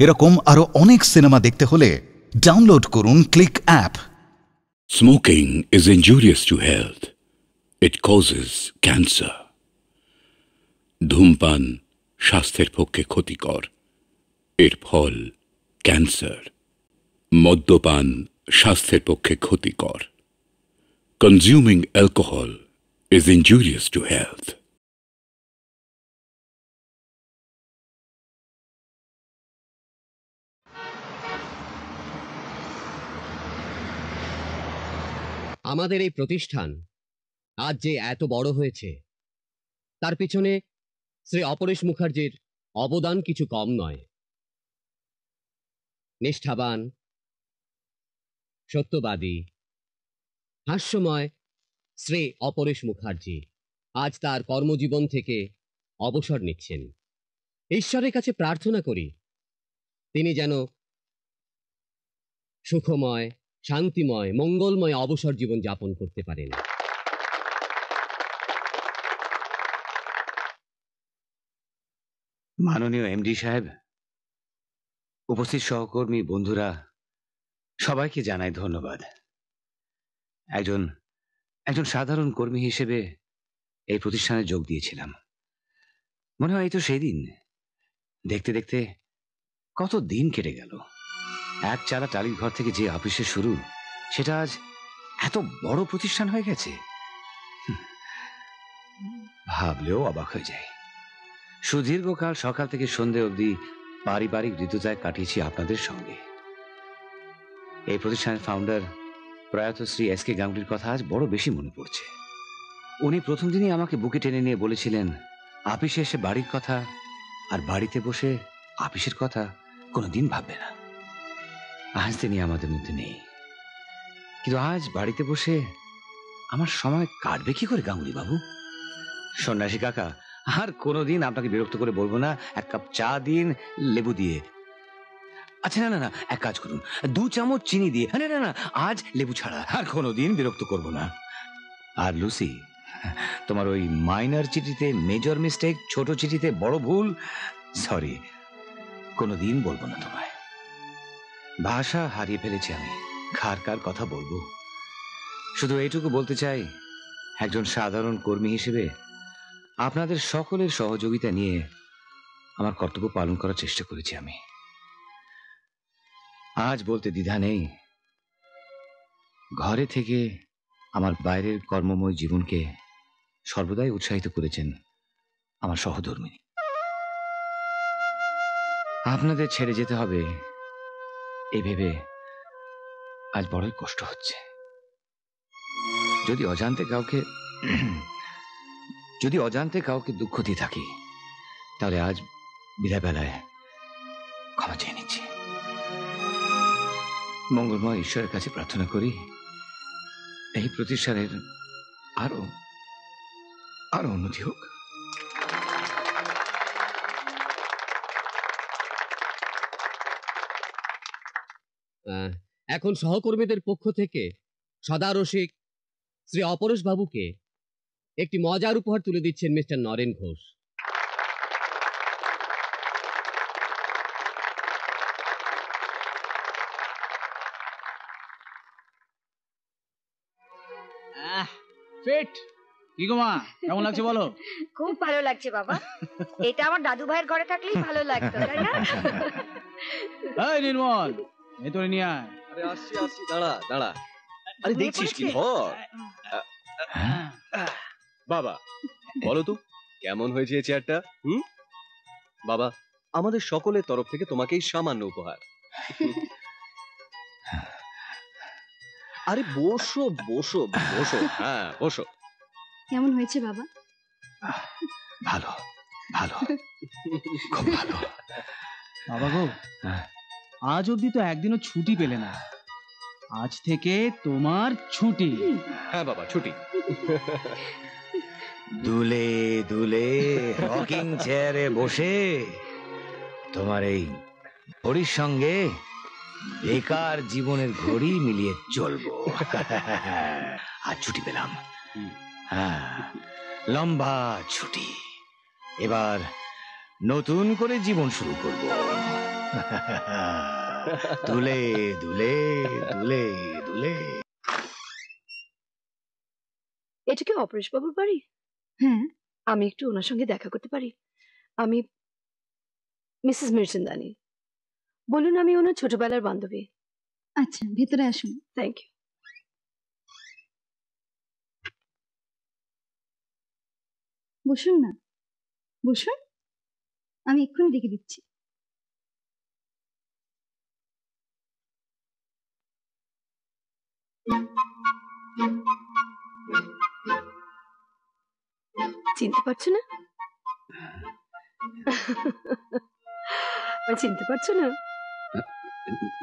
এরকম আরো অনেক সিনেমা দেখতে হলে ডাউনলোড করুন click app. Smoking is injurious to health. It causes cancer. ধূমপান স্বাস্থ্যের পক্ষে ক্ষতিকর, এর ফল ক্যান্সার। মদ্যপান স্বাস্থ্যের পক্ষে ক্ষতিকর। Consuming alcohol is injurious to health. আমাদের এই প্রতিষ্ঠান আজ যে এত বড় হয়েছে তার পিছনে শ্রী অপরেশ মুখার্জির অবদান কিছু কম নয়। নিষ্ঠাবান, সত্যবাদী, হাস্যময় শ্রী অপরেশ মুখার্জি আজ তার কর্মজীবন থেকে অবসর নিচ্ছেন। ঈশ্বরের কাছে প্রার্থনা করি তিনি যেন সুখময়, শান্তিময়, মঙ্গলময় অবসর জীবন যাপন করতে পারেন। মাননীয় এমডি সাহেব, উপস্থিত সহকর্মী, বন্ধুরা, সবাইকে জানাই ধন্যবাদ। একজন সাধারণ কর্মী হিসেবে এই প্রতিষ্ঠানে যোগ দিয়েছিলাম। মনে হয় এই তো সেই দিন। দেখতে দেখতে কত দিন কেটে গেল। এক চালা টালির ঘর থেকে যে অফিসে শুরু, সেটা আজ এত বড় প্রতিষ্ঠান হয়ে গেছে। ভাবলেও অবাক হয়ে যায়। সুদীর্ঘকাল সকাল থেকে সন্ধ্যে অবধি পারিবারিক ঋতুতায় কাটিয়েছি আপনাদের সঙ্গে। এই প্রতিষ্ঠানের ফাউন্ডার প্রয়াত শ্রী এস কে গাঙ্গুলির কথা আজ বড় বেশি মনে পড়ছে। উনি প্রথম দিনই আমাকে বুকে টেনে নিয়ে বলেছিলেন, অফিসে এসে বাড়ির কথা আর বাড়িতে বসে অফিসের কথা কোনোদিন ভাববে না। আজ তিনি আমাদের মধ্যে নেই, কিন্তু আজ বাড়িতে বসে আমার সময় কাটবে কি করে গাঙ্গুলি বাবু? সন্ন্যাসী কাকা, আর কোনোদিন আপনাকে বিরক্ত করে বলবো না, এক কাপ চা দিন লেবু দিয়ে। আচ্ছা না না না, এক কাজ করুন, 2 চামচ চিনি দিয়ে। না না না, আজ লেবু ছাড়া। আর কোনোদিন বিরক্ত করব না। আর লুসি, তোমার ওই মাইনর চিঠিতে মেজর মিস্টেক, ছোট চিঠিতে বড় ভুল, সরি, কোনোদিন বলবো না তোমায়। ভাষা হারিয়ে ফেলেছি আমি, কার কথা বলবো। শুধু এইটুকু বলতে চাই, একজন সাধারণ কর্মী হিসেবে আপনাদের সকলের সহযোগিতা নিয়ে আমার কর্তব্য পালন করার চেষ্টা করেছি আমি। আজ বলতে দ্বিধা নেই, ঘরে থেকে আমার বাইরের কর্মময় জীবনকে সর্বদাই উৎসাহিত করেছেন আমার সহধর্মিণী। আপনাদের ছেড়ে যেতে হবে এই ভেবে আজ বড়ই কষ্ট হচ্ছে। যদি অজান্তে কাউকে দুঃখ দিয়ে থাকি, তাহলে আজ বিদায় বেলায় ক্ষমা চেয়ে নিচ্ছি। মঙ্গলময় ঈশ্বরের কাছে প্রার্থনা করি এই প্রতিষ্ঠানের আরো উন্নতি হোক। এখন সহকর্মীদের পক্ষ থেকে সদারসিক শ্রী অপরেশ বাবুকে একটি মজার উপহার তুলে দিচ্ছেন মিস্টার নরেন ঘোষ। ফিট কি গো মা, কেমন লাগছে বলো? খুব ভালো লাগছে বাবা। এটা আমার দাদু ভাইয়ের ঘরে থাকলেই ভালো লাগতো, তাই না? এই নির্মল, ভেতরে নিয়ে আয়। আরে আসছি, দাঁড়া। আরে দেখছিস কি ধর। বাবা বলো তো কেমন হয়েছে এই চেয়ারটা? বাবা, আমাদের সকলের তরফ থেকে তোমাকে এই সামান্য উপহার। আরে বসো। হ্যাঁ বসো। কেমন হয়েছে বাবা? ভালো, খুব ভালো। বাবা গো, আজ অব্দি তো একদিনও ছুটি পেলে না, আজ থেকে তোমার ছুটি। হ্যাঁ বাবা, ছুটি। দুলে দুলে রকিং চেয়ারে বসে তোমার এই ঘড়ির সঙ্গে বেকার জীবনের ঘড়ি মিলিয়ে চলবো। আর ছুটি পেলাম, হ্যাঁ, লম্বা ছুটি। এবার নতুন করে জীবন শুরু করব। দুলে দুলে দুলে দুলে। এটা কি অপরেশ বাবুর বাড়ি? হ্যাঁ। আমি একটু ওনার সঙ্গে দেখা করতে পারি? আমি মিসেস মির্চেন্দানি। বলুন, আমি ওনার ছোটবেলার বান্ধবী। আচ্ছা, ভেতরে আসুন। Thank you. বসুন না, বসুন, আমি এক্ষুনি ডেকে দিচ্ছি। চিনতে পারছো না? চিনতে পারছো না?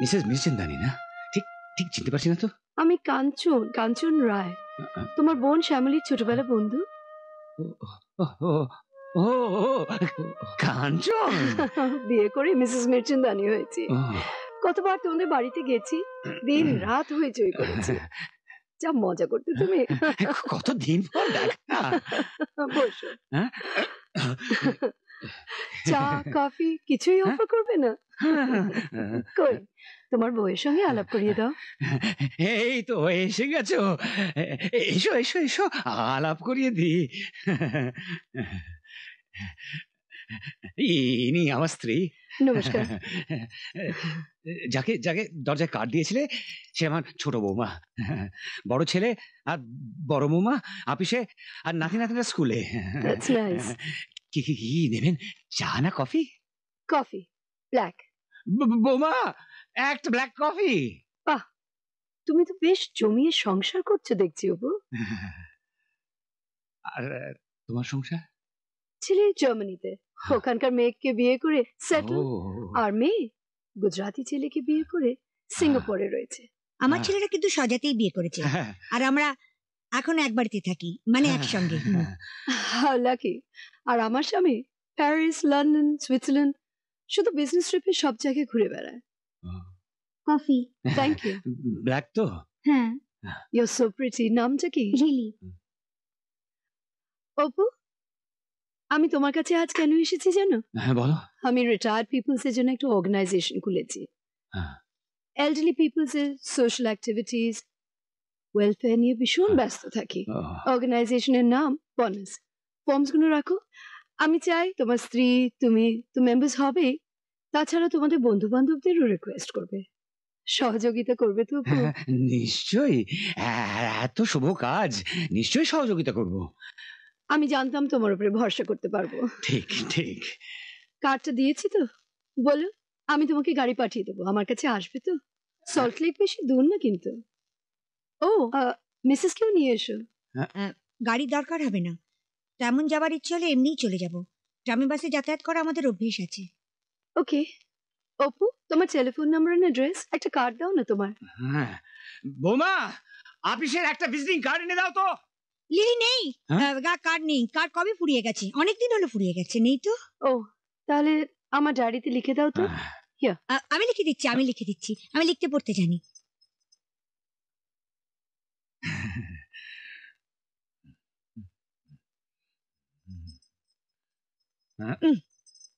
মিসেস মির্চেন্দানি না? ঠিক ঠিক চিনতে পারছি না তো। আমি কাঞ্চন, কাঞ্চন রায়, তোমার বোন শ্যামলীর ছোটবেলা বন্ধু। ও কাঞ্চন। বিয়ে করে মিসেস মির্চেন্দানি হয়েছে। কতবার তোমাদের বাড়িতে গেছি, দিন রাত হইচই করেছি। যা মজা করতে তুমি। কতদিন পর দেখা। বসো। চা কফি কিছুই অফার করবে না? কই, তোমার বউয়ের সঙ্গে আলাপ করিয়ে দাও। এই তো এসে গেছো, এসো এসো এসো, আলাপ করিয়ে দি। ইনি আমার স্ত্রী। নমস্কার। যাকে যাকে দরজায় কার্ড দিয়েছিলে সে আমার ছোট বৌমা। বড় ছেলে আর বড় বৌমা অফিসে, আর নাতি নাতিরা স্কুলে। That's nice. কি কি কি নেবেন, চা না কফি? Coffee black. বৌমা একটা ব্ল্যাক কফি। বাহ, তুমি তো বেশ জমিয়ে সংসার করছো দেখছি অপু। আর তোমার সংসার? ছেলে জার্মানিতে, ওখানকার মেয়েকে বিয়ে করে সেটেল, আর মেয়ে গুজরাটি ছেলেকে বিয়ে করে সিঙ্গাপুরে রয়েছে। আমার ছেলেরা কিন্তু সজাতেই বিয়ে করেছে, আর আমরা এখন এক বাড়িতে থাকি, মানে একসঙ্গে। লাকি। আর আমার স্বামী প্যারিস, লন্ডন, সুইজারল্যান্ড, শুধু বিজনেস ট্রিপে সব জায়গায় ঘুরে বেড়ায়। কফি। Thank you. ব্ল্যাক তো? হ্যাঁ। You are so pretty. নামটা কি? লিলি। অপু, আমি তোমার কাছে আজ কেন এসেছি জানো? হ্যাঁ বলো। আমি রিটায়ার্ড পিপলস এর জন্য একটা অর্গানাইজেশন খুলেছি। এল্ডারলি পিপলস এর সোশ্যাল অ্যাক্টিভিটিস, ওয়েলফেয়ার নিয়ে ভীষণ ব্যস্ত থাকি। অর্গানাইজেশনের নাম বনাস। ফর্মস গুলো রাখো। আমি চাই তোমার স্ত্রী, তুমি তো মেম্বার্স হবে, তাছাড়া তোমাদের বন্ধু বান্ধবদেরও রিকোয়েস্ট করবে। সহযোগিতা করবে তো? নিশ্চয়ই, এত শুভ কাজ, নিশ্চয়ই সহযোগিতা করব। আমি জানতাম তোমার উপরে ভরসা করতে পারবো। ঠিক ঠিক। কার্ডটা দিয়েছি তো? বলো, আমি তোমাকে গাড়ি পাঠিয়ে দেবো। আমার কাছে আসবে তো? সল্ট লেক বেশি দূর না কিন্তু। ও, মিসেস কেউ নিয়ে এসো। গাড়ির দরকার হবে না, তেমন যাবার ইচ্ছে হলে এমনিই চলে যাব। ট্রামে বাসে যাতায়াত করা আমাদের অভ্যেস আছে। ওকে। অপু, তোমার টেলিফোন নাম্বার আর অ্যাড্রেস একটা কার্ড দাও না তোমার। হ্যাঁ বৌমা, অফিসের একটা ভিজিটিং কার্ড এনে দাও তো। লিলি নেই, কার্ড নেই। কার্ড কবে ফুরিয়ে গেছে, অনেকদিন হলো ফুরিয়ে গেছে। নেই তো? ও, তাহলে আমার ডায়েরিতে লিখে দাও তো। আমি লিখে দিচ্ছি, আমি লিখে দিচ্ছি, আমি লিখতে পড়তে জানি।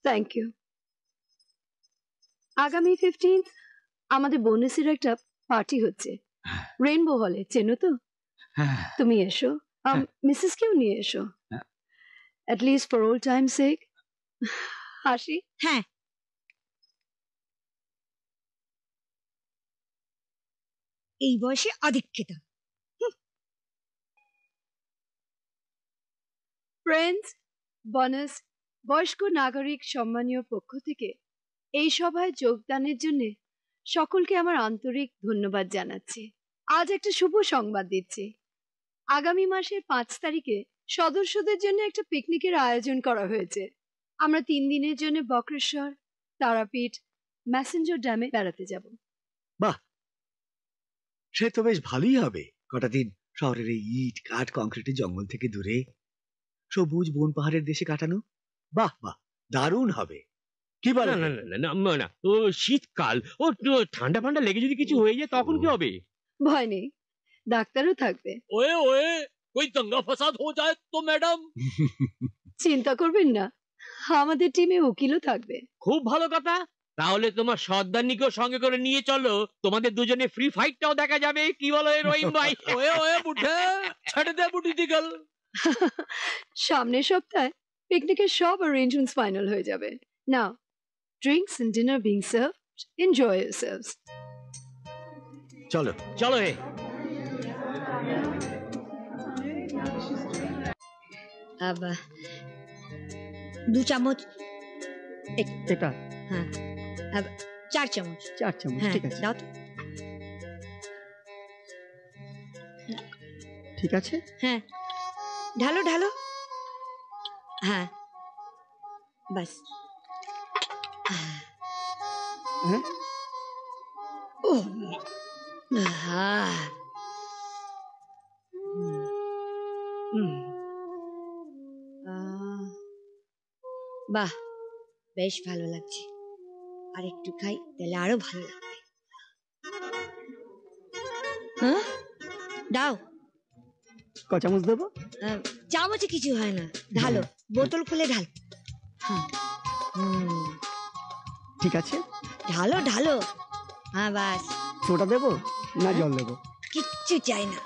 Thank you. আগামী 15th আমাদের বোনাসের একটা পার্টি হচ্ছে রেইনবো হলে, চেনো তো? তুমি এসো, মিসেস কেও নিয়ে এসো, at least for old time's sake. হাসি? হ্যাঁ। এই বয়সে অধিক্ষেতা। ফ্রেন্ডস, বোনাস বয়স্ক নাগরিক সম্মানীয় পক্ষ থেকে এই সভায় যোগদানের জন্য সকলকে আমার আন্তরিক ধন্যবাদ জানাচ্ছি। আজ একটা শুভ সংবাদ দিচ্ছি। আগামী মাসের 5 তারিখে সদস্যদের জন্য একটা পিকনিকের আয়োজন করা হয়েছে। আমরা 3 দিনের জন্য বক্রেশ্বর, তারাপীঠ, ম্যাসেঞ্জার ড্যামে বেড়াতে যাব। বাহ, সে তো বেশ ভালোই হবে। কটা দিন শহরের এই ইট কাঠ কংক্রিটের জঙ্গল থেকে দূরে সবুজ বন পাহাড়ের দেশে কাটানো। বাহ বাহ, দারুণ হবে। কি বলে? না না না না না, ও শীতকাল, ও ঠান্ডা ফান্ডা লেগে যদি কিছু হয়ে যায় তখন কি হবে? ভয় নেই, ডাক্তারও থাকবে। ওয়ে ওয়ে, कोई दंगा फसाद हो जाए तो मैडम? চিন্তা করবেন না, আমাদের টিমে উকিলও থাকবে। খুব ভালো কথা, তাহলে তোমার সর্দারনিকেও সঙ্গে করে নিয়ে চলো, তোমাদের দুজনে ফ্রি ফাইটটাও দেখা যাবে। কি বলো রহিম ভাই? ওয়ে ওয়ে বুঝে ছেড়ে দে বুটি দিগল। সামনের সপ্তাহে পিকনিকের সব অ্যারেঞ্জমেন্টস ফাইনাল হয়ে যাবে। Now drinks and dinner being served, enjoy yourselves. চলো চলো হে। আবা 2 চামচ এটা হ্যাঁ 4 চামচ 4 চামচ হ্যাঁ ঠিক আছে দাও তো। ঠিক আছে হ্যাঁ ঢালো ঢালো হ্যাঁ বাস হ্যাঁ ও হ্যাঁ বাহ বেশ ভালো লাগছে, আর একটু খাই তাহলে আরো ভালো লাগবে। হ্যাঁ দাও। ক চামচ দেবো? চামচে কিছু হয় না, ঢালো, বোতল খুলে ঢাল। ঠিক আছে ঢালো ঢালো হ্যাঁ বাস। সোডা দেবো না জল দেবো? কিচ্ছু চাই না।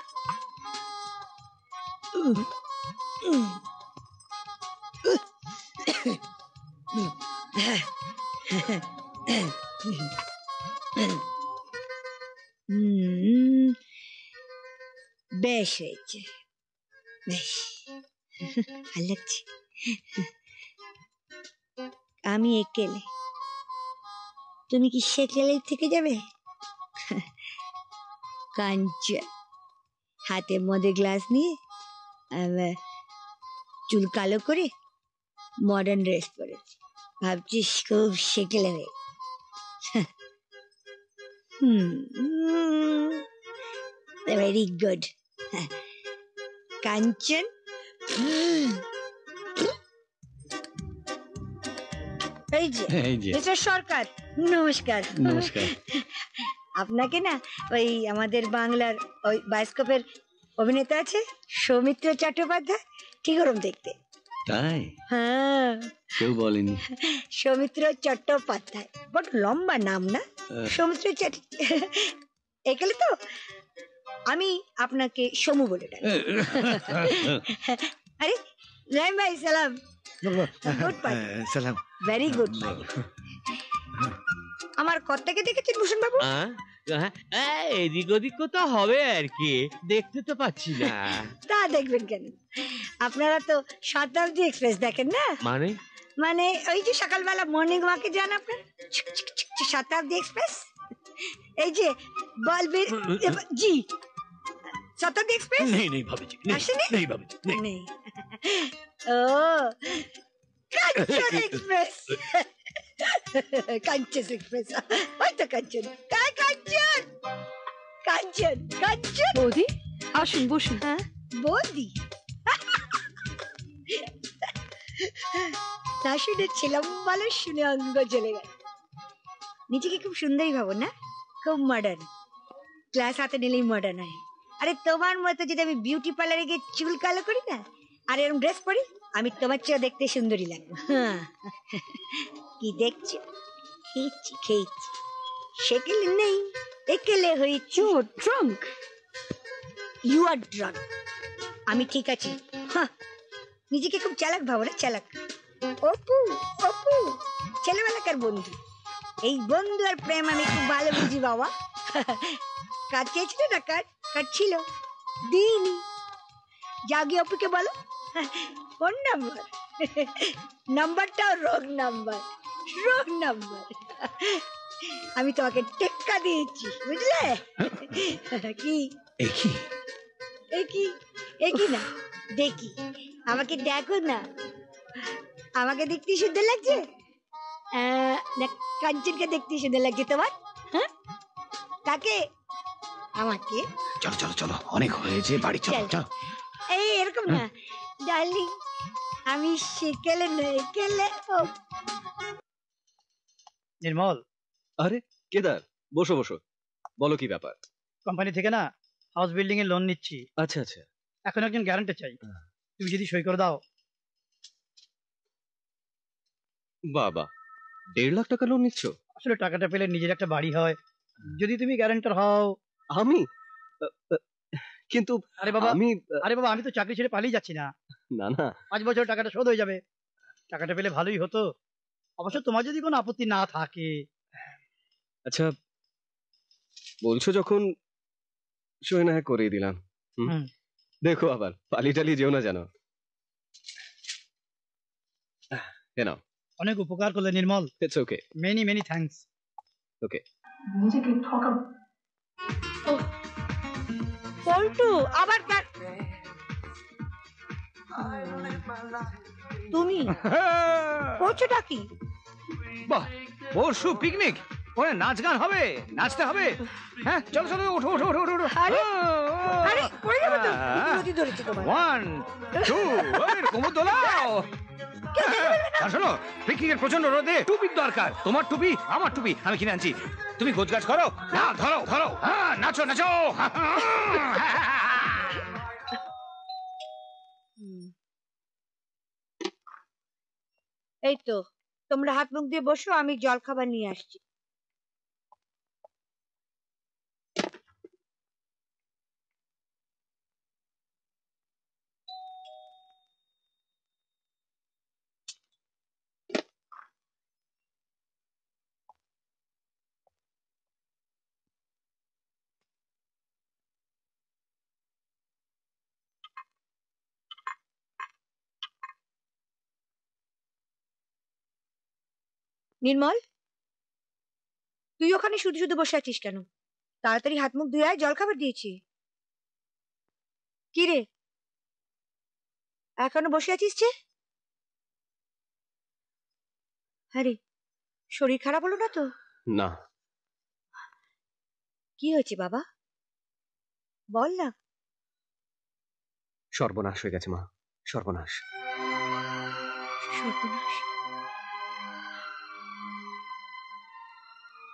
বেশ হয়েছে, বেশ ভালো লাগছে। আমি একেলে, তুমি কি সেকেলেই থেকে যাবে? কাঞ্চন হাতে মদের গ্লাস নিয়ে চুল কালো করে মডার্ন ড্রেস পরেছে, ভাবছিস খুব সেকেলে হয়ে। ভেরি গুড কাঞ্চন। এই যে মিস্টার সরকার, নমস্কার। নমস্কার। আপনাকে না ওই আমাদের বাংলার ওই বায়োস্কোপের অভিনেতা আছে সৌমিত্র চট্টোপাধ্যায়, ঠিক ওরম দেখতে। তাই? হ্যাঁ কেউ বলেনি। সৌমিত্র চট্টোপাধ্যায়, বড় লম্বা নাম না? সৌমিত্র একেলে তো আমি আপনাকে সমু বলে ডাকি। আরে রাইম ভাই সালাম। গুড পার্টি, সালাম। Very good. আমার কর্তাকে দেখেছেন ভূষণ বাবু? এদিক ওদিক কোথাও হবে আর কি, দেখতে তো পাচ্ছি না। তা দেখবেন কেন, আপনারা তো শতাব্দী এক্সপ্রেস দেখেন না? মানে মানে ওই যে সকালবেলা মর্নিং ওয়াকে যান আপনার, শতাব্দী এক্সপ্রেস। এই যে বলবীর জি শতাব্দী এক্সপ্রেস নেই নেই ভাবিজি, আসেনি? নেই ভাবিজি, নেই। ও কাঞ্চন এক্সপ্রেস, কাঞ্চন এক্সপ্রেস, ওই তো কাঞ্চন, কাঞ্চন কাঞ্চন কাঞ্চন। বৌদি আসুন বসুন। হ্যাঁ বৌদি, তা শুনেছিলাম ভালো, শুনে অঙ্গ চলে গেল। নিজেকে খুব সুন্দরী ভাবো না? খুব মডার্ন, ক্লাস হাতে নিলেই মডার্ন হয়। আরে তোমার মতো যদি আমি বিউটি পার্লারে গিয়ে চুল কালো করি না আর এরকম ড্রেস পরি, আমি তোমার চেয়ে দেখতে সুন্দরী লাগবে। কি দেখছো? খেয়েছি খেয়েছি, সেকেলে নেই, একেলে হয়েছি। ড্রাঙ্ক? You are drunk. আমি ঠিক আছি। নিজেকে খুব চালাক ভাবো না? চালাক। অপু অপু ছেলেবেলাকার বন্ধু, এই বন্ধু আর প্রেম আমি খুব ভালো বুঝি বাবা। কাজ চেয়েছিল না, কাজ ছিল, দিইনি। জাগি অপুকে বলো কোন নাম্বার, নাম্বারটাও রং নাম্বার, রং নাম্বার। আমি তোমাকে টেক্কা দিয়েছি, বুঝলে? কি একই একই একই না, দেখি আমাকে দেখো না, আমাকে দেখতে সুন্দর লাগছে না কাঞ্চনকে দেখতে সুন্দর লাগছে তোমার? হ্যাঁ কাকে? আমাকে? চলো চলো চলো, অনেক হয়েছে, বাড়ি চলো চলো। এই এরকম না ডার্লিং, আমি সেকেলে নয় একেলে। নির্মল। আরে কেদার, বসো বসো, বলো কি ব্যাপার? কোম্পানি থেকে না হাউস বিল্ডিং এর লোন নিচ্ছি। আচ্ছা আচ্ছা। এখন একজন গ্যারান্টি চাই, তুমি যদি সই করে দাও। বাবা, 1.5 লাখ টাকা লোন নিচ্ছ? আসলে টাকাটা পেলে নিজের একটা বাড়ি হয়, যদি তুমি গ্যারান্টার হও। আমি কিন্তু আরে বাবা আমি আমি তো চাকরি ছেড়ে পালিয়ে যাচ্ছি না। না না 5 বছর টাকাটা শোধ হয়ে যাবে। টাকাটা পেলে ভালোই হতো, অবশ্য তোমার যদি কোনো আপত্তি না থাকে। আচ্ছা বলছো যখন সই না হয় করেই দিলাম। দেখো আবার পালিয়ে টালিয়ে যেও না জানো। নাও। অনেক উপকার করলে Nirmal. It's okay. Many many thanks. Okay. Paltu আবার তুমি করছোটা কি? বাহ, পরশু পিকনিক, ওখানে নাচ গান হবে, নাচতে হবে। হ্যাঁ চলো চলো, ওঠো ওঠো ওঠো ওঠো। আরে পড়ে যাবে তো, নদী ধরেছে তোমার। 1 2 কোমর দোলাও। শোনো, পিকনিকের প্রচন্ড রোদে টুপির দরকার। তোমার টুপি আমার টুপি আমি কিনে আনছি, তুমি গোছগাছ করো। না ধরো ধরো, হ্যাঁ নাচো নাচো। এই তো, তোমরা হাত মুখ দিয়ে বসো, আমি জল খাবার নিয়ে আসছি। নির্মল, তুই ওখানে শুধু শুধু বসে আছিস কেন? তাড়াতাড়ি হাত মুখ ধুয়ে আয়, জল খাবার দিয়েছি। কি রে, এখনো বসে আছিস যে? আরে শরীর খারাপ হলো না তো? না। কি হয়েছে বাবা, বল না। সর্বনাশ হয়ে গেছে মা, সর্বনাশ। সর্বনাশ?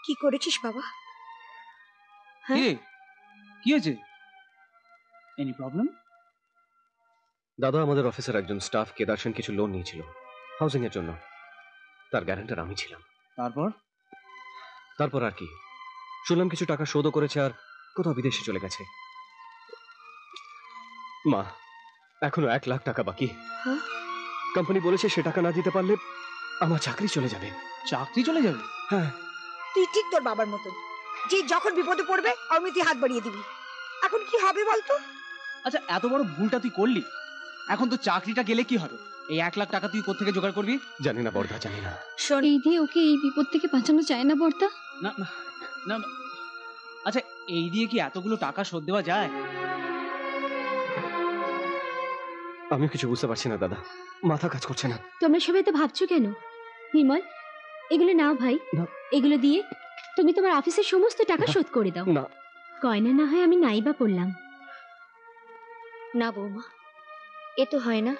কি করেছিস বাবা? কি হয়েছে? Any problem? দাদা, আমাদের অফিসের একজন স্টাফ কেদার সেন কিছু লোন নিয়েছিল হাউজিং এর জন্য, তার গ্যারান্টার আমি ছিলাম। তারপর আর কি, শুনলাম কিছু টাকা শোধও করেছে আর কোথাও বিদেশে চলে গেছে। মা, এখনো 1 লাখ টাকা বাকি। কোম্পানি বলেছে সে টাকা না দিতে পারলে আমার চাকরি চলে যাবে। চাকরি চলে যাবে? হ্যাঁ। তুই ঠিক তোর বাবার মতন, যে যখন বিপদে পড়বে অমনি হাত বাড়িয়ে দিবি। এখন কি হবে বলতো? আচ্ছা, এত বড় ভুলটা তুই করলি, এখন তো চাকরিটা গেলে কি হবে? এই 1 লাখ টাকা তুই কোত্থেকে জোগাড় করবি? জানি না বর্দা, জানি না। শোন, এই দিয়ে ওকে এই বিপদ থেকে বাঁচানো যায় না বর্দা? না না, আচ্ছা এই দিয়ে কি এতগুলো টাকা শোধ দেওয়া যায়? আমি কিছু বুঝতে পারছি না দাদা, মাথা কাজ করছে না। তোমরা সবাই তো ভাবছো কেন? নির্মল, এগুলো নাও ভাই, এগুলো দিয়ে তুমি তোমার অফিসের সমস্ত টাকা শোধ করে দাও। না, গয়না না হয় আমি নাইবা পড়লাম। না বৌমা, এ তো হয় না,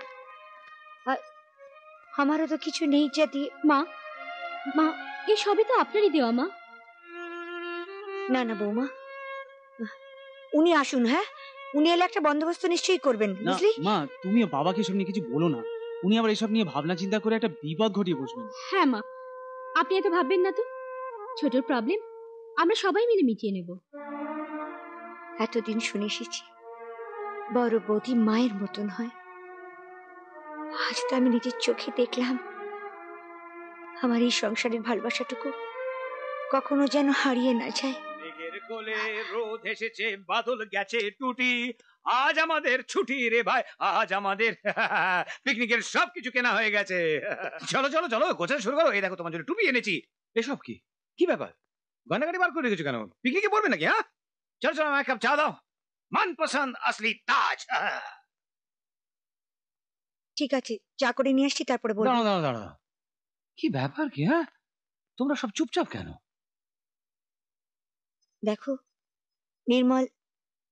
আমারও তো কিছু নেই যা দিয়ে। মা মা, এই সবই তো আপনারই দেওয়া মা। না না বৌমা, উনি আসুন। হ্যাঁ, উনি এলে একটা বন্দোবস্ত নিশ্চয়ই করবেন, বুঝলি? মা, তুমি বাবাকে এসব নিয়ে কিছু বলো না, উনি আবার এসব নিয়ে ভাবনা চিন্তা করে একটা বিপদ ঘটিয়ে বসবেন। হ্যাঁ মা, আপনি এত ভাববেন না তো, ছোট প্রবলেম আমরা সবাই মিলে মিটিয়ে নেব। এতদিন শুনে এসেছি বড় বৌদি মায়ের মতন হয়, আজ তো আমি নিজের চোখে দেখলাম আমার এই সংসারের ভালোবাসাটুকু কখনো যেন হারিয়ে না যায়। মেঘের কোলে রোদ এসেছে, বাদল গেছে টুটি, আজ আমাদের ছুটি রে ভাই, আজ আমাদের পিকনিকের সবকিছু কেনা হয়ে গেছে। চলো চলো চলো, গোছানো শুরু করো। এই দেখো তোমার জন্য টুপি এনেছি। এসব কি কি ব্যাপার, গয়নাগাড়ি বার করে রেখেছো কেন? পিকনিকে পড়বে নাকি? হ্যাঁ চলো চলো, এক কাপ চা দাও, মনপসন্দ আসলি তাজ। ঠিক আছে, চা করে নিয়ে আসছি, তারপরে বলবো। দাঁড়াও দাঁড়াও দাঁড়াও, কি ব্যাপার কি? হ্যাঁ তোমরা সব চুপচাপ কেন? দেখো,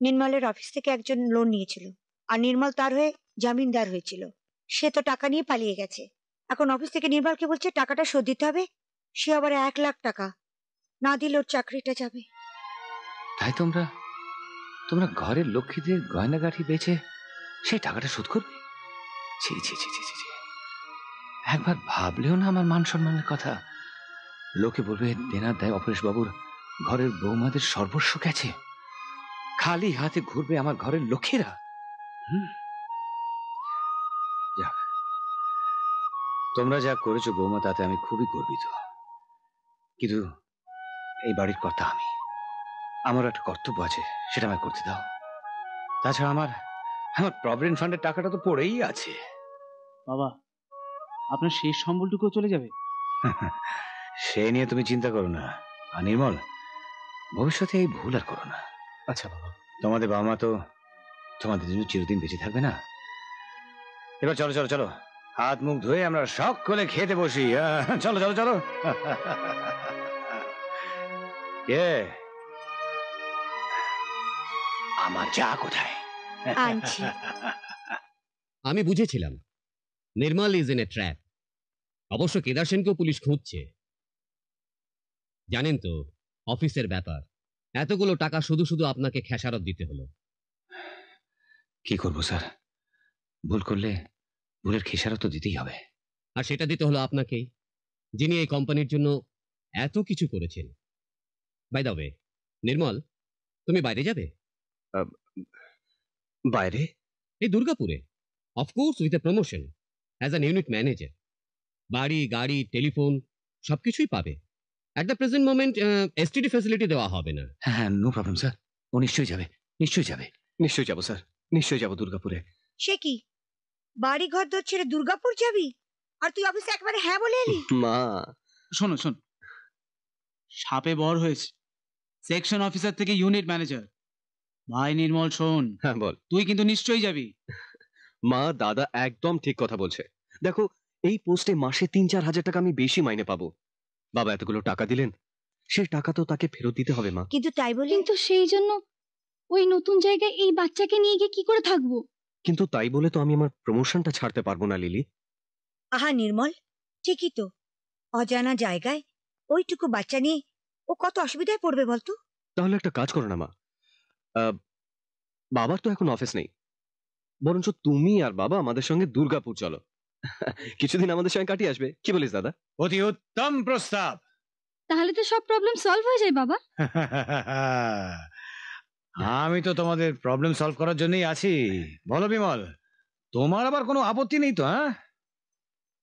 নির্মলের অফিস থেকে একজন লোন নিয়েছিল, আর নির্মল তার হয়ে জামিনদার হয়েছিল। সে তো টাকা নিয়ে পালিয়ে গেছে। এখন অফিস থেকে নির্মলকে বলছে টাকাটা শোধ দিতে হবে। সে আবার 1 লাখ টাকা না দিলে ওর চাকরিটা যাবে। তাই তোমরা ঘরের লক্ষ্মীদের গয়নাগাঠি বেচে সেই টাকাটা শোধ করবে? ছি ছি ছি ছি ছি, একবার ভাবলেও না আমার মান সম্মানের কথা। লোকে বলবে দেনার দায় অপরেশ বাবুর ঘরের বৌমাদের সর্বস্ব গেছে, খালি হাতে ঘুরবে আমার ঘরের লোকেরা। যাক, তোমরা যা করেছো বৌমা তাতে আমি খুবই গর্বিত, কিন্তু এই বাড়ির কর্তা আমি, আমার একটা কর্তব্য আছে, সেটা আমায় করতে দাও। তাছাড়া আমার আমার প্রভিডেন্ট ফান্ডের টাকাটা তো পড়েই আছে। বাবা, আপনার শেষ সম্বলটুকু চলে যাবে? সে নিয়ে তুমি চিন্তা করো না। আর নির্মল, ভবিষ্যতে এই ভুল আর করো না। আচ্ছা বাবা। তোমাদের বাবা মা তো তোমাদের জন্য চিরদিন বেঁচে থাকবে না। এবার চলো চলো চলো, হাত মুখ ধুয়ে আমরা সকলে খেতে বসি। চলো চলো চলো। কে আমার চা কোথায়? আনছি। আমি বুঝেছিলাম নির্মল ইজ ইন এ ট্র্যাপ। অবশ্য কেদার সেনকেও পুলিশ খুঁজছে। জানেন তো, অফিসের ব্যাপার, এতগুলো টাকা শুধু শুধু আপনাকে খেসারত দিতে হলো। কি করবো স্যার, ভুল করলে ভুলের খেসারত তো দিতেই হবে। আর সেটা দিতে হলো আপনাকেই, যিনি এই কোম্পানির জন্য এত কিছু করেছেন। বাই দ্য ওয়ে, নির্মল, তুমি বাইরে যাবে? বাইরে? এই দুর্গাপুরে, of course with a promotion as an unit manager. বাড়ি, গাড়ি, টেলিফোন সবকিছুই পাবে। At the present moment STD facility দেওয়া হবে না। হ্যাঁ, নো প্রবলেম স্যার, ও নিশ্চয়ই যাবে, নিশ্চয়ই যাবে। নিশ্চয়ই যাবো স্যার, নিশ্চয়ই যাবো দুর্গাপুরে। সে কি, বাড়ি ঘর দর ছেড়ে দুর্গাপুর যাবি? আর তুই অফিসে একবারে হ্যাঁ বলে এলি? মা শোনো শোন, সাপে বর হয়েছে, সেকশন অফিসার থেকে ইউনিট ম্যানেজার। ভাই নির্মল শোন। হ্যাঁ বল। তুই কিন্তু নিশ্চয়ই যাবি। মা, দাদা একদম ঠিক কথা বলছে। দেখো, এই পোস্টে মাসে ৩-৪ হাজার টাকা আমি বেশি মাইনে পাবো। বাবা এতগুলো টাকা দিলেন, সেই টাকা তো তাকে ফেরত দিতে হবে মা। কিন্তু তাই বলে? কিন্তু সেই জন্য ওই নতুন জায়গায় এই বাচ্চাকে নিয়ে গিয়ে কি করে থাকবো? কিন্তু তাই বলে তো আমি আমার প্রমোশনটা ছাড়তে পারবো না লিলি। আহা নির্মল, ঠিকই তো, অজানা জায়গায় ওইটুকু বাচ্চা নিয়ে ও কত অসুবিধায় পড়বে বলতো। তাহলে একটা কাজ করো না মা, বাবার তো এখন অফিস নেই, বরঞ্চ তুমি আর বাবা আমাদের সঙ্গে দুর্গাপুর চলো, কিছুদিন আমাদের সঙ্গে কাটিয়ে আসবে। কি বলিস দাদা? অতি উত্তম প্রস্তাব। তাহলে তো সব প্রবলেম সলভ হয়ে যায় বাবা। আমি তো তোমাদের প্রবলেম সলভ করার জন্যই আছি। বলো বিমল, তোমার আবার কোনো আপত্তি নেই তো? হ্যাঁ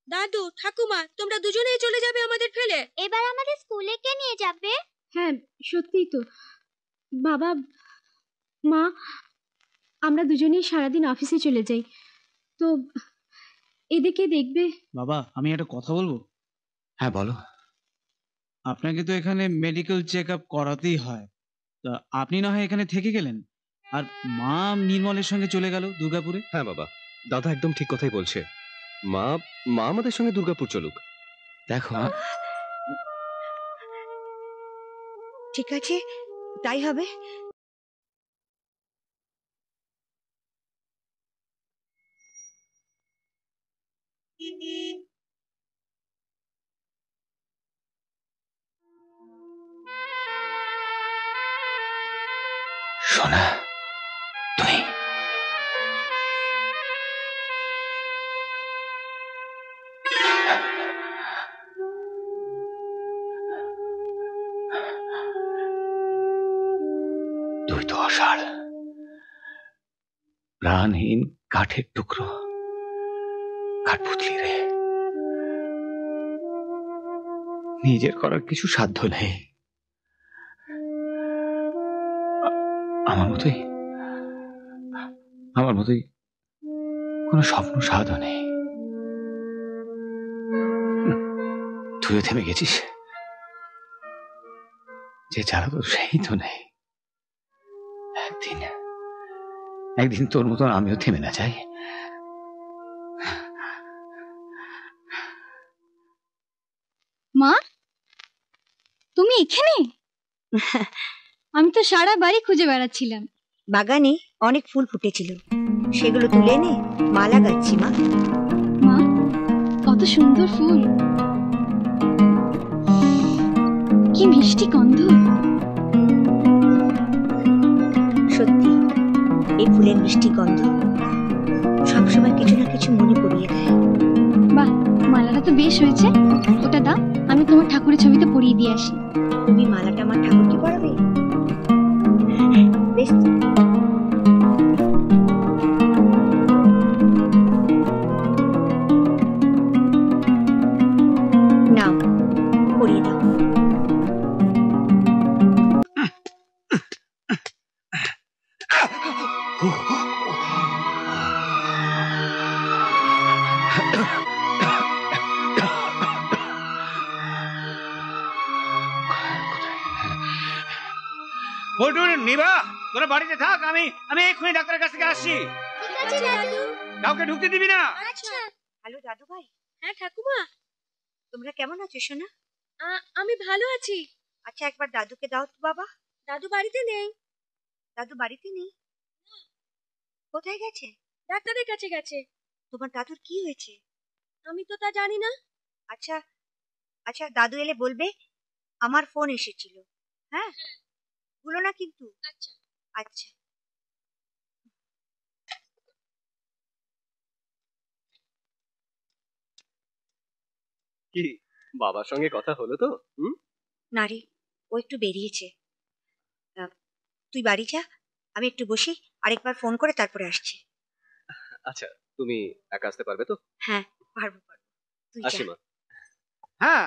দাদু, ঠাকুমা, তোমরা দুজনেই চলে যাবে আমাদের ফেলে? এবার আমাদের স্কুলে কে নিয়ে যাবে? হ্যাঁ সত্যিই তো বাবা, মা, আমরা দুজনেই সারাদিন অফিসে চলে যাই, তো এদিকে দেখবে। বাবা, আমি একটা কথা বলবো? হ্যাঁ বলো। আপনাকে তো এখানে মেডিকেল চেক আপ করাতেই হয়, তা আপনি না হয় এখানে থেকে গেলেন, আর মা নির্মলের সঙ্গে চলে গেল দুর্গাপুরে। হ্যাঁ বাবা, দাদা একদম ঠিক কথাই বলছে। মা মা আমাদের সঙ্গে দুর্গাপুর চলুক। দেখো, ঠিক আছে, তাই হবে। সোনা, তুই তুই তো অসাড়, প্রাণহীন কাঠের টুকরো, কাঠপুতলি রে। নিজের করার কিছু সাধ্য নেই। আমার মতোই কোনো স্বপ্ন সাধও নেই। তুইও থেমে গেছিস, যে যারা তো সেই তো নেই। একদিন তোর মতন আমিও থেমে না যাই। মা, তুমি এখানে? আমি তো সারা বাড়ি খুঁজে বেড়াচ্ছিলাম। বাগানে অনেক ফুল ফুটেছিল, সেগুলো তুলে এনে মালা গাচ্ছি। মা, মা, কত সুন্দর ফুল, কি মিষ্টি গন্ধ। সত্যি, এই ফুলের মিষ্টি গন্ধ সবসময় কিছু না কিছু মনে পড়িয়ে দেয়। বাহ, মালাটা তো বেশ হয়েছে, ওটা দাও, আমি আমি তোমার ঠাকুরের ছবিতে পরিয়ে দিয়ে আসি। তুমি মালাটা আমার ঠাকুরকে পরাবে? বেশ। নাও পরিয়ে দাও। নিভা, তোরা বাড়িতে থাক, আমি এক্ষুনি ডাক্তারের কাছ থেকে আসছি। ঠিক আছে দাদু। কাউকে ঢুকতে দিবি না। আচ্ছা। হ্যালো দাদু ভাই। হ্যাঁ ঠাকুমা। তোমরা কেমন আছো সোনা? আমি ভালো আছি। আচ্ছা একবার দাদুকে দাও তো বাবা। দাদু বাড়িতে নেই। দাদু বাড়িতে নেই? কোথায় গেছে? ডাক্তারের কাছে গেছে। তোমার দাদুর কি হয়েছে? আমি তো তা জানি না। আচ্ছা আচ্ছা, দাদু এলে বলবে আমার ফোন এসেছিল। হ্যাঁ ভুলো না কিন্তু। আচ্ছা আচ্ছা। কি বাবার সঙ্গে কথা হলো তো? না রে, ও একটু বেরিয়েছে। তুই বাড়ি যা, আমি একটু বসি, আরেকবার ফোন করে তারপরে আসছি। আচ্ছা, তুমি একা আসতে পারবে তো? হ্যাঁ পারবো পারবো, তুই আসি যা। মা। হ্যাঁ,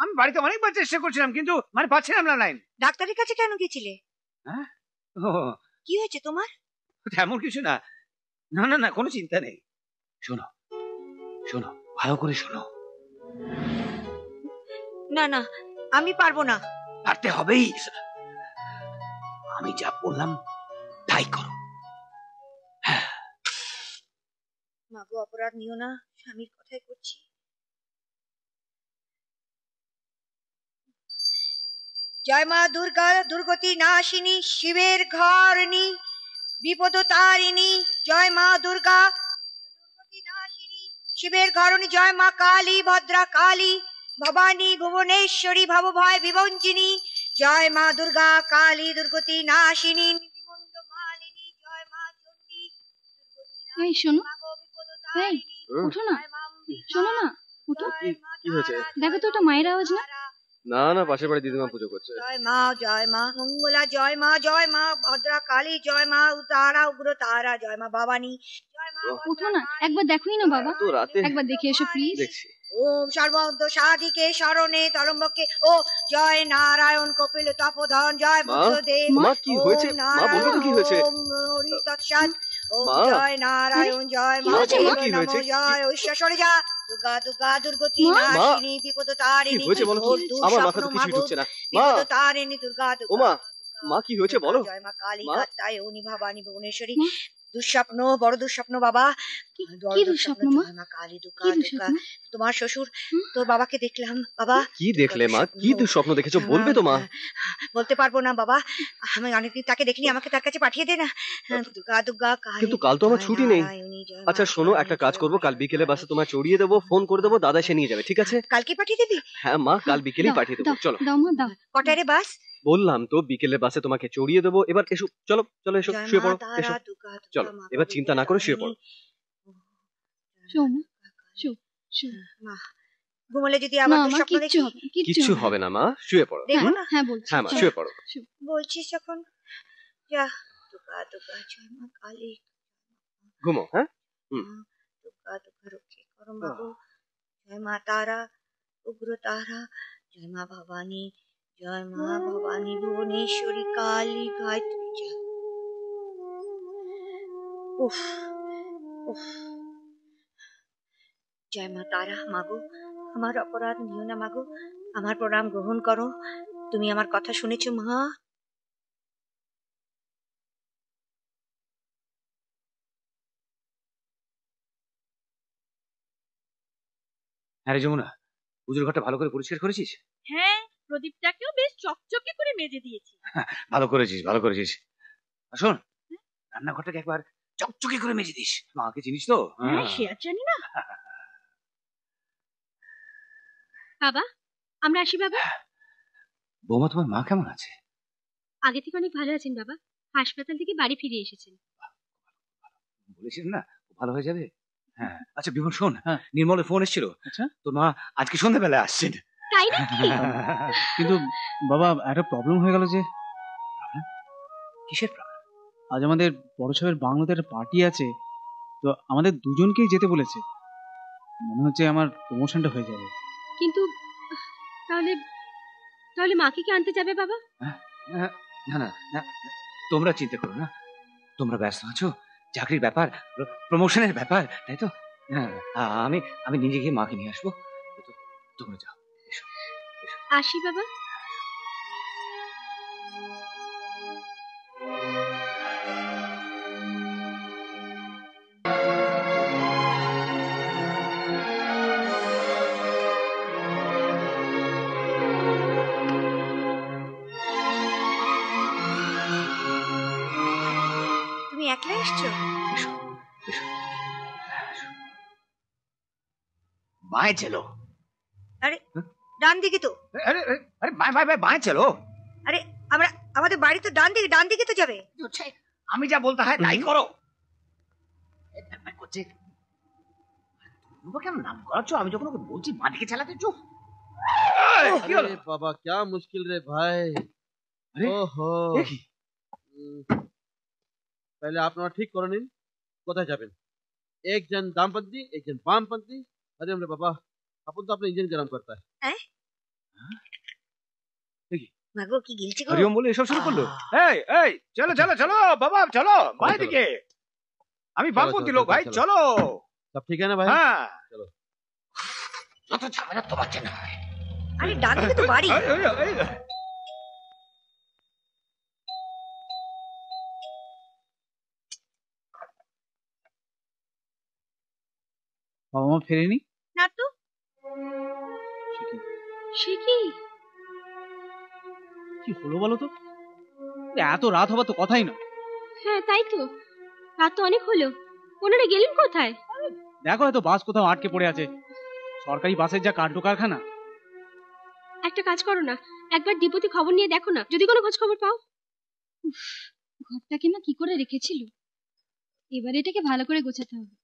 আমি বাড়িতে অনেকবার চেষ্টা করছিলাম কিন্তু পাচ্ছিলাম না লাইন। ডাক্তারের কাছে কেন গেছিলে? হ্যাঁ, কি হয়েছে তোমার? তেমন কিছু না। না না না, কোনো চিন্তা নেই। শোনো শোনো, ভালো করে শোনো। না না, আমি পারবো না। পারতে হবেই। আমি যা বললাম তাই করো। মাগো অপরাধ নিও না, স্বামীর কথাই করছি। জয় মা দুর্গা, দুর্গতি নাশিনী, শিবের ঘরণী, বিপদ তারিণী। জয় মা দুর্গা, দুর্গতি নাশিনী, শিবের ঘরণী। জয় মা কালী, ভদ্রা কালী, ভবানী, ভুবনেশ্বরী, ভব ভয় বিভঞ্জিনী। জয় মা দুর্গা কালী, দুর্গতি নাশিনী, নির্মন্দ মালিনী। জয় মা চণ্ডী, এই শোনো, এই উঠো না, শোনো না, উঠো। কি হয়েছে? দেখো তো ওটা মায়ের আওয়াজ না? না না, পাশের বাড়ি দিদিমা পুজো করছে। জয় মা মঙ্গলা, জয় মা ভদ্রা কালী, জয় মা তারা, উগ্র তারা, জয় মা ভবানী। উঠো না, একবার দেখোই না বাবা, তো রাতে একবার দেখে এসো প্লিজ। দেখছি। ওম সর্বন্ত সাধিকে শরণে তরম্বকে, ও জয় নারায়ণ কপিল তপোধন, জয় বুদ্ধদেব। মা কি হয়েছে? মা বলবে তো কি হয়েছে? ওম হরি তৎসৎ। ওম মা। জয় নারায়ণ, জয় কি হয়েছে? মা, মা কি হয়েছে? জয় ঐশ্বর সরে যা। দুর্গা দুর্গা দুর্গতি মা। নাশিনী, বিপদ কি তারিণী। হয়েছে বলো তো? আমার মাথা তো কিছুই ঢুকছে না। মা, বিপদ তারিণী দুর্গা ও মা, মা কি হয়েছে বলো? জয় মা কালী, মা। কাত্যায়নী, ভবানী, ভুবনেশ্বরী। দুঃস্বপ্ন, বড় দুঃস্বপ্ন বাবা। কি দুঃস্বপ্ন মা? জয় মা কালী, দুর্গা কি দুর্গা। দুঃস্বপ্ন? তোমার শ্বশুর তোর বাবাকে দেখলাম বাবা। কি দেখলে মা? কি দুঃস্বপ্ন দেখেছো বলবে তো মা? বলতে পারবো না বাবা, আমি অনেকদিন তাকে দেখিনি, আমাকে তার কাছে পাঠিয়ে দে না। দুর্গা দুর্গা কালী। কিন্তু কাল তো আমার ছুটি নেই। আচ্ছা শোনো, একটা কাজ করবো, কাল বিকেলে বাসে তোমায় চড়িয়ে দেবো, ফোন করে দেবো, দাদা এসে নিয়ে যাবে, ঠিক আছে? কালকে পাঠিয়ে দিবি? হ্যাঁ মা, কাল বিকেলেই পাঠিয়ে দেবো। চলো দাও মা, দাও। কটায় রে বাস? বললাম তো বিকেলে বাসে তোমাকে চড়িয়ে দেবো। এবার এসো, চলো চলো, এসো শুয়ে পড়ো, এসো। চলো এবার চিন্তা না করে শুয়ে পড়ো। শো মা, শো শো। মা ঘুমলে যদি আবার স্বপ্ন দেখি? কিচ্ছু হবে না মা, শুয়ে পড়ো। দেখো না? হ্যাঁ বলছি। হ্যাঁ মা, শুয়ে পড়ো। বলছিস যখন যা। দুর্গা দুর্গা, জয় মা কালী। ঘুমো। হ্যাঁ দুর্গা দুর্গা রক্ষে করো মাগো। জয় মা তারা, উগ্র তারা, জয় মা ভবানী, জয় মা ভবানী, ভুবনেশ্বরী, কালী, গায়ত্রী। যা। উফ উফ। জয় মা তারা, মাগো আমার অপরাধ নিও না মাগো, আমার প্রণাম গ্রহণ করো, তুমি আমার কথা শুনেছো মা। আরে যমুনা, পুজোর ঘরটা ভালো করে পরিষ্কার করেছিস? হ্যাঁ, প্রদীপটাকেও বেশ চকচকে করে মেজে দিয়েছি। ভালো করেছিস, ভালো করেছিস। আর শোন, রান্নাঘরটাকে একবার চকচকে করে মেজে দিস। মাকে চিনিস তো? হ্যাঁ, সে আর জানি না। বাবা, আমরা আসি বাবা। বৌমা, তোমার মা কেমন আছে? আগে থেকে অনেক ভালো আছেন বাবা, হাসপাতাল থেকে বাড়ি ফিরে এসেছেন। বলেছিলেন না ভালো হয়ে যাবে। হ্যাঁ আচ্ছা বিমল শোন, নির্মলের ফোন এসেছিল। আচ্ছা তোর মা আজকে সন্ধ্যাবেলায় আসছেন। তাই না? কিন্তু বাবা একটা প্রবলেম হয়ে গেল যে। কিসের প্রবলেম? আজ আমাদের বড় সাহেবের বাংলোতে একটা পার্টি আছে, তো আমাদের দুজনকেই যেতে বলেছে। মনে হচ্ছে আমার প্রমোশনটা হয়ে যাবে। কিন্তু তাহলে তাহলে মাকে কি আনতে যাবে বাবা? না না না, তোমরা চিন্তা করো না। তোমরা ব্যস্ত আছো চাকরির ব্যাপার, প্রমোশনের ব্যাপার, তাই তো? আমি আমি নিজে গিয়ে মাকে নিয়ে আসবো। তোমরা যাও, এসো। আসি বাবা। তুমি একলা এসছো? बाएं चलो। আরে ডান দিকে তো। अरे अरे अरे बाएं बाएं बाएं बाएं चलो। আরে আমরা আমাদের বাড়ি তো ডান দিকে তো যাবে। আমি যা বলতে হয় তাই করো। করছে কেন নাম করাচ্ছ? আমি যখন ওকে বলছি বাঁ দিকে চালাতে চুপ। अरे बाबा क्या मुश्किल रे भाई। ओहो पहले আপনারা ঠিক করে নিন কোথায় যাবেন। একজন ডানপন্থী একজন বামপন্থী। अरे हमरे बाबा अपन तो अपना इंजन गरम करता है। হ্যাঁ মাগো কি গিলছে গো? হরিওম বলে এসব শুরু করলো। এই এই চলো চলো চলো বাবা চলো বাঁ দিকে। আমি বামপন্থী লোক ভাই, চলো। सब ठीक है ना भाई? হ্যাঁ चलो। যত ঝামেলা তোমার জন্য। আরে ডান দিকে তো বাড়ি। বাবা মা ফেরেনি? না তো। সে কি? কি হলো বলো তো? এত রাত হবার তো কথাই না। হ্যাঁ তাই তো, রাত তো অনেক হলো। ওনারা গেলেন কোথায়? দেখো হয়তো বাস কোথাও আটকে পড়ে আছে। সরকারি বাসের যা কাণ্ড কারখানা। একটা কাজ করো না, একবার ডিপোতে খবর নিয়ে দেখো না, যদি কোনো খোঁজ খবর পাও। ঘরটাকে না কি করে রেখেছিল, এবার এটাকে ভালো করে গোছাতে হবে।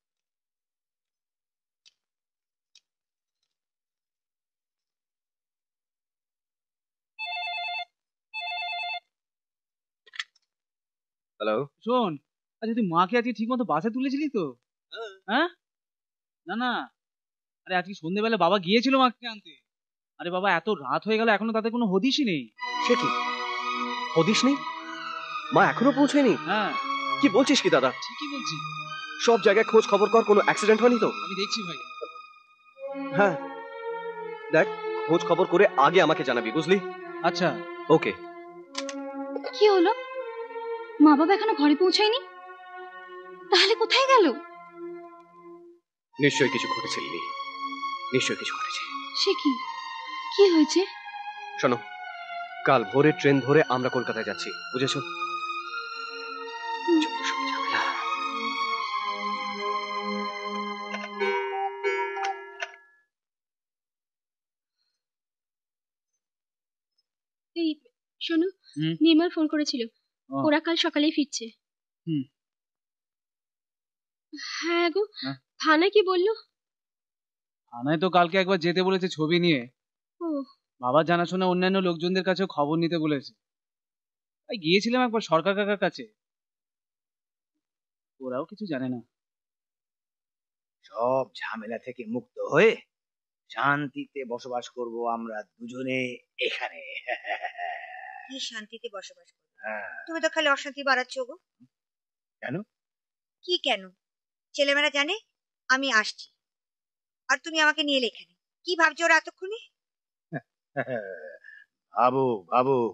হ্যালো শোন, আচ্ছা তুই মাকে আজকে ঠিক মতো বাসে তুলেছিলি তো? হ্যাঁ না না, আরে আজকে সন্ধ্যেবেলা বাবা গিয়েছিল মাকে আনতে। আরে বাবা এত রাত হয়ে গেল এখনো তাদের কোনো হদিশই নেই। সে কি হদিশ নেই? মা এখনো পৌঁছায়নি? হ্যাঁ। কি বলছিস কি দাদা? ঠিকই বলছি। সব জায়গায় খোঁজ খবর কর, কোনো অ্যাক্সিডেন্ট হয়নি তো? আমি দেখছি ভাই। হ্যাঁ দেখ, খোঁজ খবর করে আগে আমাকে জানাবি, বুঝলি? আচ্ছা ওকে। কি হলো, মা বাবা এখনো ঘরে পৌঁছায়নি? তাহলে কোথায় গেল? নিশ্চয়ই কিছু ঘটেছে লিলি, নিশ্চয়ই কিছু ঘটেছে। সে কি, কি হয়েছে? শোনো, কাল ভোরে ট্রেন ধরে আমরা কলকাতায় যাচ্ছি, বুঝেছো? এই শোনো, নির্মল ফোন করেছিল, ওরা কাল সকালেই ফিরছে। হ্যাঁ গো, থানায় কি বললো? থানায় তো কালকে একবার যেতে বলেছে ছবি নিয়ে। ও বাবার জানাশোনা অন্যান্য লোকজনদের কাছেও খবর নিতে বলেছে। তাই গিয়েছিলাম একবার সরকার কাকার কাছে, ওরাও কিছু জানে না। সব ঝামেলা থেকে মুক্ত হয়ে শান্তিতে বসবাস করব আমরা দুজনে এখানে। কি শান্তিতে বসবাস করবে? তুমি তো খালি অশান্তি বাড়াচ্ছ গো। কেন? কি কেন? ছেলেমেয়েরা জানে আমি আসছি, আর তুমি আমাকে নিয়ে এলে এখানে। কি ভাবছো ওরা এতক্ষণে? ভাবুক ভাবুক,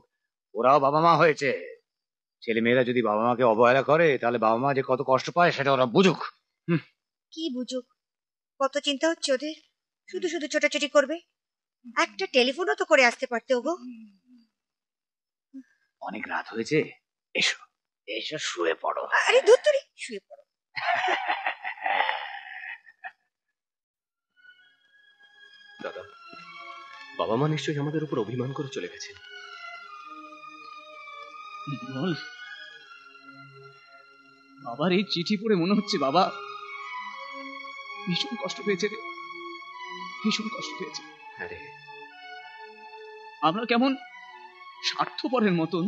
ওরাও বাবা মা হয়েছে। ছেলে মেয়েরা যদি বাবা মাকে অবহেলা করে তাহলে বাবা মা যে কত কষ্ট পায় সেটা ওরা বুঝুক। কি বুঝুক? কত চিন্তা হচ্ছে ওদের, শুধু শুধু ছোটাছুটি করবে। একটা টেলিফোনও তো করে আসতে পারতে গো। অনেক রাত হয়েছে, এসো এসো শুয়ে পড়ো। আরে ধুত্তুরি, শুয়ে পড়ো। দাদা, বাবা মা নিশ্চয়ই আমাদের উপর অভিমান করে চলে গেছে। বাবার এই চিঠি পড়ে মনে হচ্ছে বাবা ভীষণ কষ্ট পেয়েছে রে, ভীষণ কষ্ট পেয়েছে। হ্যাঁ রে, আমরা কেমন স্বার্থপরের মতন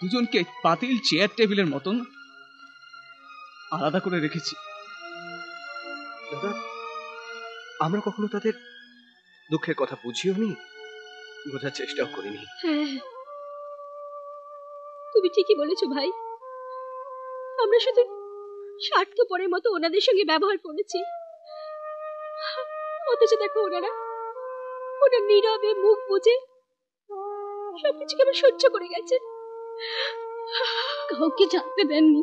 দুজনকে পাতিল চেয়ার টেবিলের মতন আলাদা করে রেখেছি। দাদা, আমরা কখনো তাদের দুঃখের কথা বুঝিও নি, বোঝার চেষ্টাও করিনি। হ্যাঁ, তুমি ঠিকই বলেছো ভাই। আমরা শুধু স্বার্থপরের মতো ওনাদের সঙ্গে ব্যবহার করেছি, অথচ দেখো ওনারা নীরবে মুখ বুজে সবকিছু কেমন সহ্য করে গেছেন। কাউকে জানতে দেননি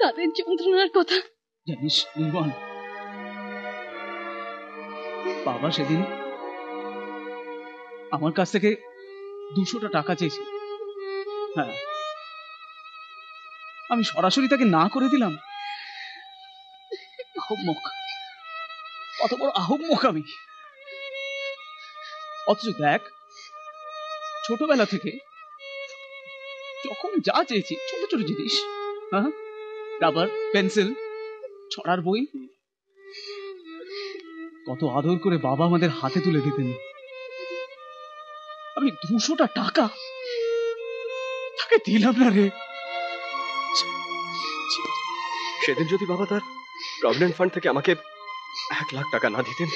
তাদের যন্ত্রণার কথা। জানিস নির্মল, বাবা সেদিন আমার কাছ থেকে 200টা টাকা চেয়েছে। হ্যাঁ, আমি সরাসরি তাকে না করে দিলাম। আহম্মক, কত বড় আহম্মক আমি! অথচ দেখ, ছোটবেলা থেকে যখন যা চেয়েছি, ছোট ছোট জিনিস, হ্যাঁ, রাবার, পেন্সিল, ছড়ার বই, কত আদর করে বাবা আমাদের হাতে তুলে দিতেন। আমি 200টা টাকা তাকে দিলাম না রে। সেদিন যদি বাবা তার প্রভিডেন্ট ফান্ড থেকে আমাকে 1 লাখ টাকা না দিতেন,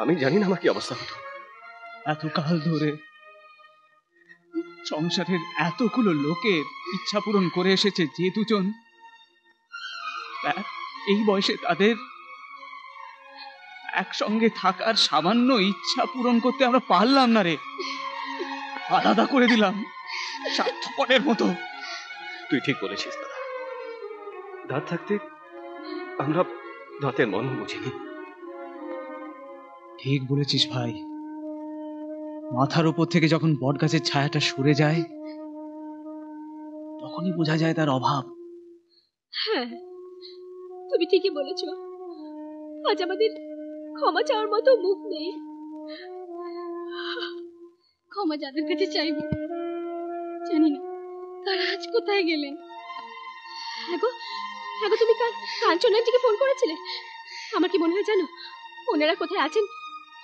আমি জানি না আমার কি অবস্থা হতো। এতকাল ধরে সংসারের এতগুলো লোকের ইচ্ছা পূরণ করে এসেছে যে দুজন, এই বয়সে তাদের একসঙ্গে থাকার সামান্য ইচ্ছা পূরণ করতে আমরা পারলাম না রে। আলাদা করে দিলাম স্বার্থপরের মতো। তুই ঠিক বলেছিস দাদা, দাঁত থাকতে আমরা দাঁতের মন বুঝিনি। ঠিক বলেছিস ভাই। মাথার উপর থেকে যখন বট গাছের ছায়াটা সরে যায়, তখনই বোঝা যায় তার অভাব। হ্যাঁ, তুমি ঠিকই বলেছ। আজ আমাদের ক্ষমা চাওয়ার মতো মুখ নেই। ক্ষমা যাদের কাছে চাইব, জানি না তারা আজ কোথায় গেলেন। হ্যাঁ গো, তুমি কাঞ্চন আন্টিকে ফোন করেছিলে? আমার কি মনে হয় জানো, ওনারা কোথায় আছেন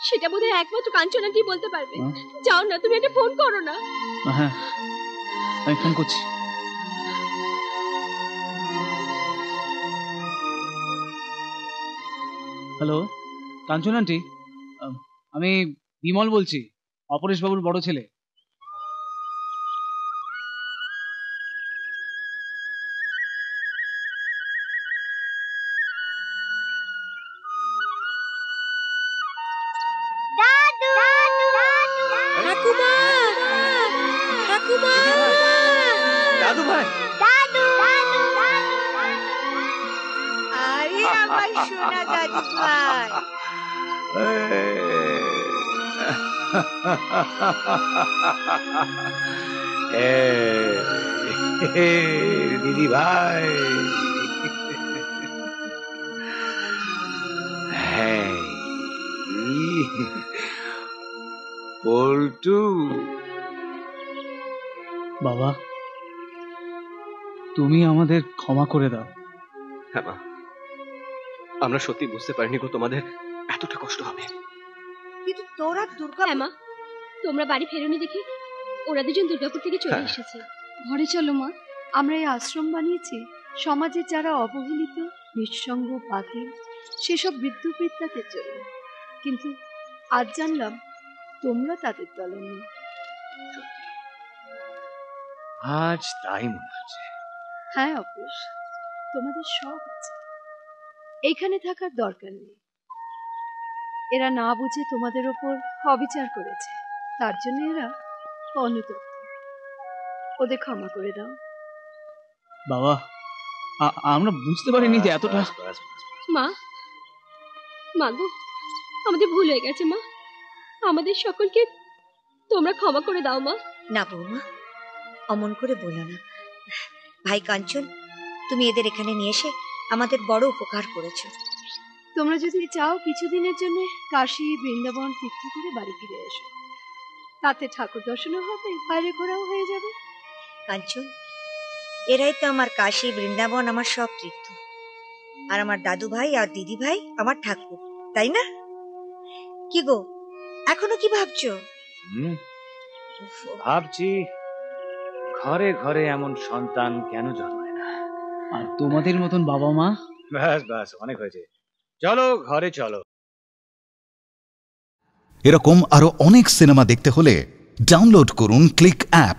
সেটা বোধহয় একমাত্র কাঞ্চন আন্টি বলতে পারবে। যাও না, তুমি একটা ফোন করো না। হ্যাঁ, আমি ফোন করছি। হ্যালো, কাঞ্চন আন্টি, আমি বিমল বলছি, অপরেশ বাবুর বড় ছেলে। দাদু ভাই, আরে আমার সোনা দাদু ভাই। দিদি ভাই, পল্টু। বাবা, তুমি আমাদের ক্ষমা করে দাও। হ্যাঁ মা, আমরা সত্যি বুঝতে পারিনি গো তোমাদের এতটা কষ্ট হবে। কিন্তু তোরা দুর্গা। হ্যাঁ মা, তোমরা বাড়ি ফেরোনি দেখে ওরা দুজন দুর্গাপুর থেকে চলে এসেছে। ঘরে চলো মা, আমরা এই আশ্রম বানিয়েছি সমাজে যারা অবহেলিত, নিঃসঙ্গ, বাতিল, সেসব বৃদ্ধ বৃদ্ধাদের জন্য। কিন্তু আজ জানলাম তোমরা তাদের দলে নেই। আজ তাই মনে হচ্ছে। হ্যাঁ অপরেশ, তোমাদের সব আছে, এইখানে থাকার দরকার নেই। এরা না বুঝে তোমাদের ওপর অবিচার করেছে, তার জন্য এরা অনুতপ্ত। ওদের ক্ষমা করে দাও। বাবা, আমরা বুঝতে পারিনি যে এতটা। মা গো, আমাদের ভুল হয়ে গেছে মা, আমাদের সকলকে তোমরা ক্ষমা করে দাও মা। না বৌমা, অমন করে বলো না। ভাই কাঞ্চন, তুমি এদের এখানে নিয়ে এসে আমাদের বড় উপকার করেছো। তোমরা যদি চাও কিছুদিনের জন্য কাশী, বৃন্দাবন তীর্থ করে বাড়ি ফিরে এসো, তাতে ঠাকুর দর্শনও হবে, বাইরে ঘোরাও হয়ে যাবে। কাঞ্চন, এরাই তো আমার কাশী, বৃন্দাবন, আমার সব তীর্থ। আর আমার দাদু ভাই আর দিদি ভাই আমার ঠাকুর, তাই না? কি গো, এখনো কি ভাবছো? ভাবছি ঘরে ঘরে এমন সন্তান কেন জন্মায় না। আর তোমাদের মতন বাবা মা। ব্যাস ব্যাস, অনেক হয়েছে, চলো ঘরে চলো। এরকম আরো অনেক সিনেমা দেখতে হলে ডাউনলোড করুন ক্লিক অ্যাপ।